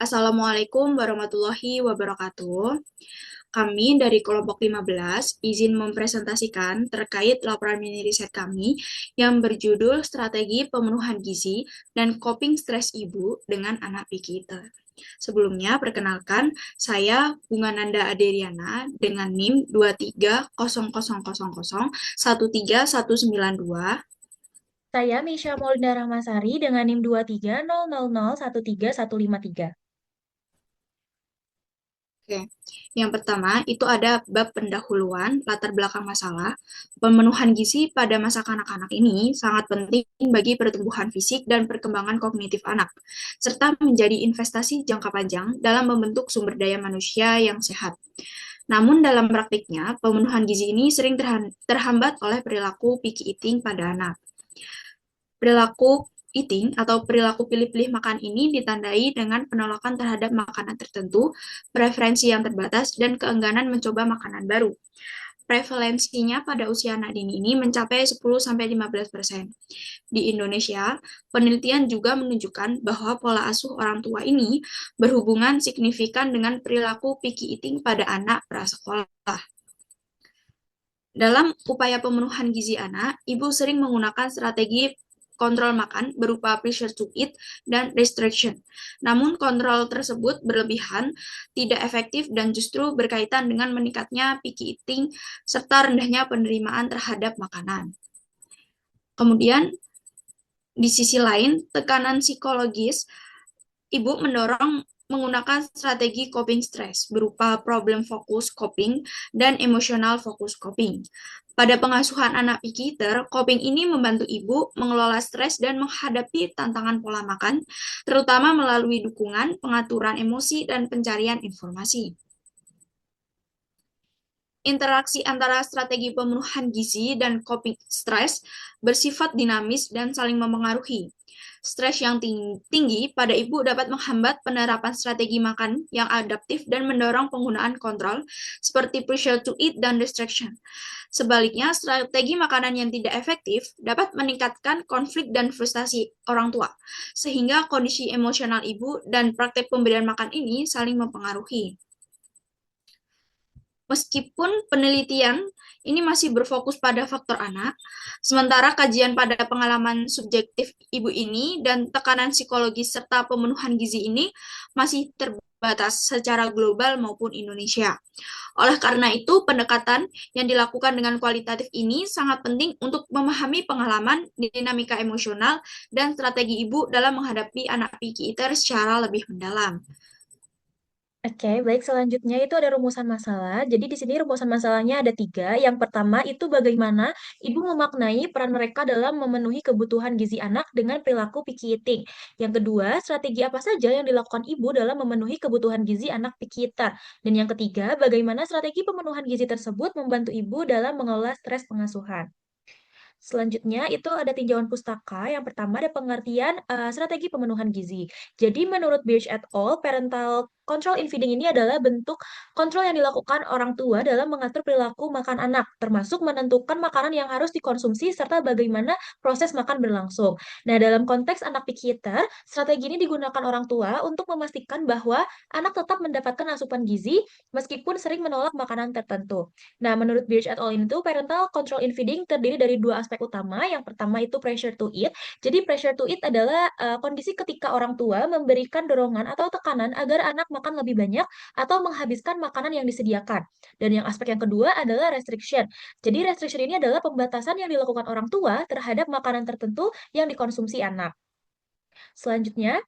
Assalamualaikum warahmatullahi wabarakatuh. Kami dari kelompok 15 izin mempresentasikan terkait laporan mini riset kami yang berjudul Strategi Pemenuhan Gizi dan Coping Stres Ibu dengan Anak Picky Eater. Sebelumnya, perkenalkan, saya Bunga Nanda Aderiana dengan NIM 230000139192. Saya Misha Molinda Rahmasari dengan NIM 2300013153. Oke, yang pertama itu ada bab pendahuluan, latar belakang masalah. Pemenuhan gizi pada masa kanak-kanak ini sangat penting bagi pertumbuhan fisik dan perkembangan kognitif anak, serta menjadi investasi jangka panjang dalam membentuk sumber daya manusia yang sehat. Namun dalam praktiknya, pemenuhan gizi ini sering terhambat oleh perilaku picky eating pada anak. Perilaku eating atau perilaku pilih-pilih makan ini ditandai dengan penolakan terhadap makanan tertentu, preferensi yang terbatas, dan keengganan mencoba makanan baru. Prevalensinya pada usia anak dini ini mencapai 10-15%. Di Indonesia, penelitian juga menunjukkan bahwa pola asuh orang tua ini berhubungan signifikan dengan perilaku picky eating pada anak prasekolah. Dalam upaya pemenuhan gizi anak, ibu sering menggunakan strategi kontrol makan berupa pressure to eat dan restriction. Namun kontrol tersebut berlebihan, tidak efektif dan justru berkaitan dengan meningkatnya picky eating serta rendahnya penerimaan terhadap makanan. Kemudian di sisi lain, tekanan psikologis ibu mendorong menggunakan strategi coping stress berupa problem focus coping dan emotional focus coping. Pada pengasuhan anak picky eater, coping ini membantu ibu mengelola stres dan menghadapi tantangan pola makan, terutama melalui dukungan, pengaturan emosi, dan pencarian informasi. Interaksi antara strategi pemenuhan gizi dan coping stres bersifat dinamis dan saling mempengaruhi. Stres yang tinggi pada ibu dapat menghambat penerapan strategi makan yang adaptif dan mendorong penggunaan kontrol seperti pressure to eat dan restriction. Sebaliknya, strategi makanan yang tidak efektif dapat meningkatkan konflik dan frustasi orang tua, sehingga kondisi emosional ibu dan praktek pemberian makan ini saling mempengaruhi. Meskipun penelitian ini masih berfokus pada faktor anak, sementara kajian pada pengalaman subjektif ibu ini dan tekanan psikologis serta pemenuhan gizi ini masih terbatas secara global maupun Indonesia. Oleh karena itu, pendekatan yang dilakukan dengan kualitatif ini sangat penting untuk memahami pengalaman, dinamika emosional, dan strategi ibu dalam menghadapi anak picky eater secara lebih mendalam. Oke, baik. Selanjutnya itu ada rumusan masalah. Jadi di sini rumusan masalahnya ada tiga. Yang pertama itu bagaimana ibu memaknai peran mereka dalam memenuhi kebutuhan gizi anak dengan perilaku picky eating. Yang kedua, strategi apa saja yang dilakukan ibu dalam memenuhi kebutuhan gizi anak picky eater. Dan yang ketiga, bagaimana strategi pemenuhan gizi tersebut membantu ibu dalam mengelola stres pengasuhan. Selanjutnya itu ada tinjauan pustaka. Yang pertama ada pengertian strategi pemenuhan gizi. Jadi menurut Birch et al., parental control in feeding ini adalah bentuk kontrol yang dilakukan orang tua dalam mengatur perilaku makan anak, termasuk menentukan makanan yang harus dikonsumsi serta bagaimana proses makan berlangsung. Nah, dalam konteks anak picky eater, strategi ini digunakan orang tua untuk memastikan bahwa anak tetap mendapatkan asupan gizi meskipun sering menolak makanan tertentu. Nah, menurut Birch et al. Ini tuh parental control in feeding terdiri dari dua aspek utama. Yang pertama itu pressure to eat. Jadi pressure to eat adalah kondisi ketika orang tua memberikan dorongan atau tekanan agar anak makan lebih banyak atau menghabiskan makanan yang disediakan. Dan yang aspek yang kedua adalah restriction. Jadi restriction ini adalah pembatasan yang dilakukan orang tua terhadap makanan tertentu yang dikonsumsi anak. Selanjutnya,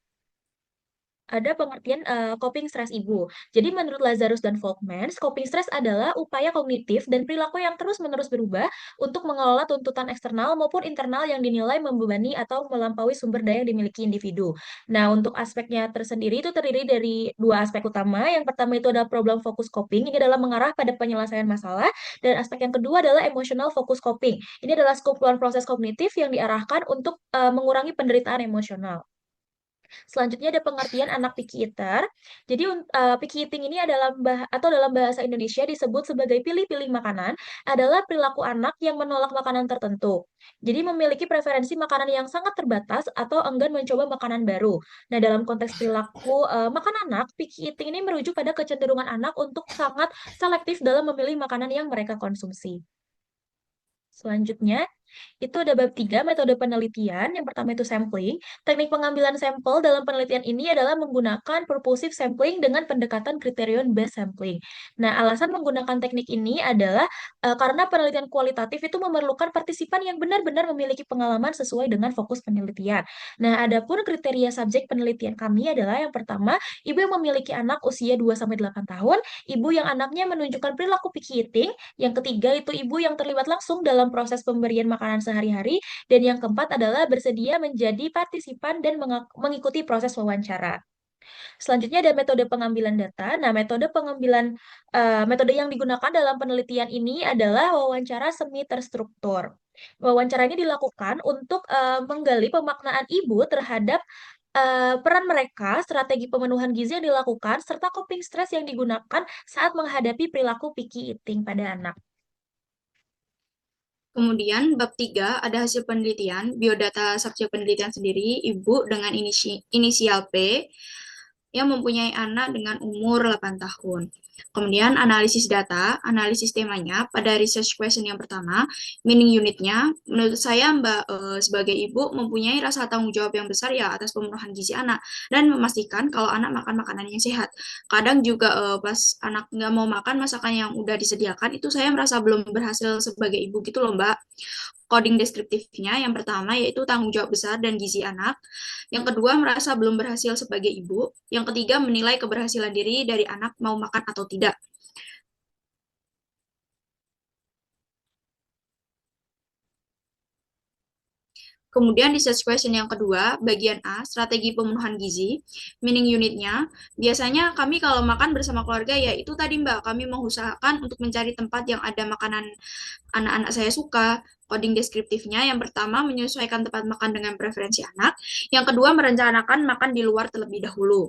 ada pengertian coping stres ibu. Jadi menurut Lazarus dan Folkman, coping stres adalah upaya kognitif dan perilaku yang terus-menerus berubah untuk mengelola tuntutan eksternal maupun internal yang dinilai membebani atau melampaui sumber daya yang dimiliki individu. Nah, untuk aspeknya tersendiri itu terdiri dari dua aspek utama. Yang pertama itu adalah problem focus coping. Ini adalah mengarah pada penyelesaian masalah. Dan aspek yang kedua adalah emotional focus coping. Ini adalah kumpulan proses kognitif yang diarahkan untuk mengurangi penderitaan emosional. Selanjutnya ada pengertian anak picky eater. Jadi picky eating ini adalah atau dalam bahasa Indonesia disebut sebagai pilih-pilih makanan adalah perilaku anak yang menolak makanan tertentu. Jadi memiliki preferensi makanan yang sangat terbatas atau enggan mencoba makanan baru. Nah, dalam konteks perilaku makan anak, picky eating ini merujuk pada kecenderungan anak untuk sangat selektif dalam memilih makanan yang mereka konsumsi. Selanjutnya, itu ada bab 3, metode penelitian. Yang pertama itu sampling. Teknik pengambilan sampel dalam penelitian ini adalah menggunakan purposive sampling dengan pendekatan kriterion based sampling. Nah, alasan menggunakan teknik ini adalah karena penelitian kualitatif itu memerlukan partisipan yang benar-benar memiliki pengalaman sesuai dengan fokus penelitian. Nah, adapun kriteria subjek penelitian kami adalah yang pertama, ibu yang memiliki anak usia 2-8 tahun, ibu yang anaknya menunjukkan perilaku picky eating, yang ketiga itu ibu yang terlibat langsung dalam proses pemberian makanan sehari-hari. Dan yang keempat adalah bersedia menjadi partisipan dan mengikuti proses wawancara. Selanjutnya ada metode pengambilan data. Nah, metode yang digunakan dalam penelitian ini adalah wawancara semi terstruktur. Wawancara ini dilakukan untuk menggali pemaknaan ibu terhadap peran mereka, strategi pemenuhan gizi yang dilakukan, serta coping stress yang digunakan saat menghadapi perilaku picky eating pada anak. Kemudian bab 3 ada hasil penelitian, biodata subjek penelitian sendiri, ibu dengan inisial P yang mempunyai anak dengan umur 8 tahun. Kemudian analisis data, analisis temanya pada research question yang pertama, meaning unitnya, menurut saya Mbak sebagai ibu mempunyai rasa tanggung jawab yang besar ya atas pemenuhan gizi anak dan memastikan kalau anak makan makanan yang sehat. Kadang juga pas anak nggak mau makan masakan yang udah disediakan itu saya merasa belum berhasil sebagai ibu gitu loh Mbak. Coding deskriptifnya yang pertama yaitu tanggung jawab besar dan gizi anak. Yang kedua merasa belum berhasil sebagai ibu. Yang ketiga menilai keberhasilan diri dari anak mau makan atau tidak. Kemudian research question yang kedua, bagian A, strategi pemenuhan gizi, meaning unitnya. Biasanya kami kalau makan bersama keluarga ya itu tadi Mbak, kami mengusahakan untuk mencari tempat yang ada makanan anak-anak saya suka. Coding deskriptifnya yang pertama menyesuaikan tempat makan dengan preferensi anak, yang kedua merencanakan makan di luar terlebih dahulu.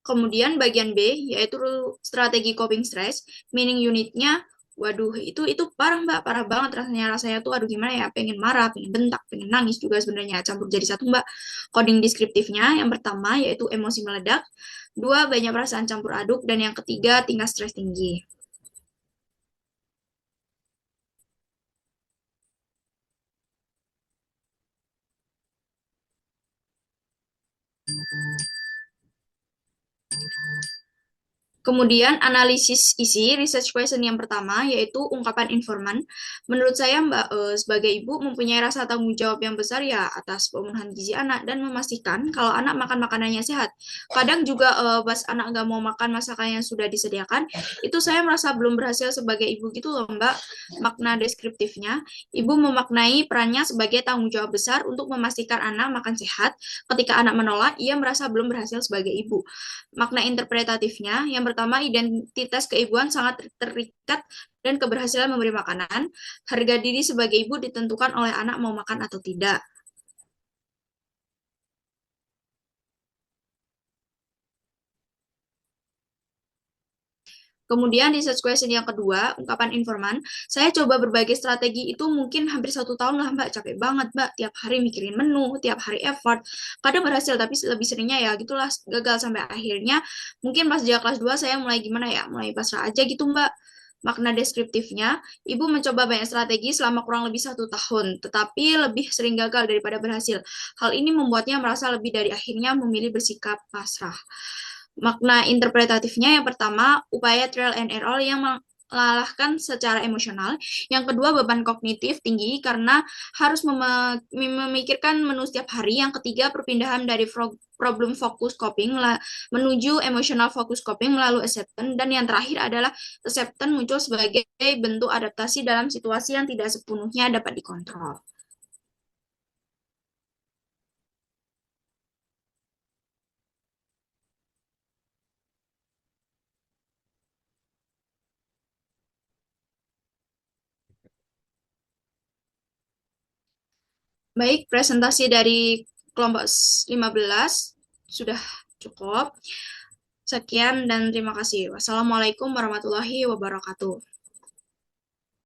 Kemudian bagian B yaitu strategi coping stress, meaning unitnya, waduh itu parah Mbak, parah banget rasanya tuh aduh gimana ya, pengen marah, pengen bentak, pengen nangis juga sebenarnya campur jadi satu Mbak. Coding deskriptifnya yang pertama yaitu emosi meledak, dua banyak perasaan campur aduk, dan yang ketiga tingkat stres tinggi. Kemudian analisis isi research question yang pertama yaitu ungkapan informan. Menurut saya Mbak sebagai ibu mempunyai rasa tanggung jawab yang besar ya atas pemenuhan gizi anak dan memastikan kalau anak makan makanannya sehat. Kadang juga pas anak nggak mau makan masakan yang sudah disediakan, itu saya merasa belum berhasil sebagai ibu gitu loh Mbak. Makna deskriptifnya, ibu memaknai perannya sebagai tanggung jawab besar untuk memastikan anak makan sehat. Ketika anak menolak, ia merasa belum berhasil sebagai ibu. Makna interpretatifnya, yang pertama, identitas keibuan sangat terikat dan keberhasilan memberi makanan. Harga diri sebagai ibu ditentukan oleh anak mau makan atau tidak. Kemudian di research question yang kedua, ungkapan informan, saya coba berbagai strategi itu mungkin hampir 1 tahun lah Mbak, capek banget Mbak, tiap hari mikirin menu, tiap hari effort, kadang berhasil tapi lebih seringnya ya gitulah gagal sampai akhirnya mungkin pas sejak kelas 2 saya mulai gimana ya, mulai pasrah aja gitu Mbak. Makna deskriptifnya, ibu mencoba banyak strategi selama kurang lebih 1 tahun, tetapi lebih sering gagal daripada berhasil. Hal ini membuatnya merasa lebih dari akhirnya memilih bersikap pasrah. Makna interpretatifnya yang pertama, upaya trial and error yang melelahkan secara emosional. Yang kedua, beban kognitif tinggi karena harus memikirkan menu setiap hari. Yang ketiga, perpindahan dari problem focus coping menuju emotional focus coping melalui acceptance. Dan yang terakhir adalah acceptance muncul sebagai bentuk adaptasi dalam situasi yang tidak sepenuhnya dapat dikontrol. Baik, presentasi dari kelompok 15 sudah cukup. Sekian dan terima kasih. Wassalamualaikum warahmatullahi wabarakatuh.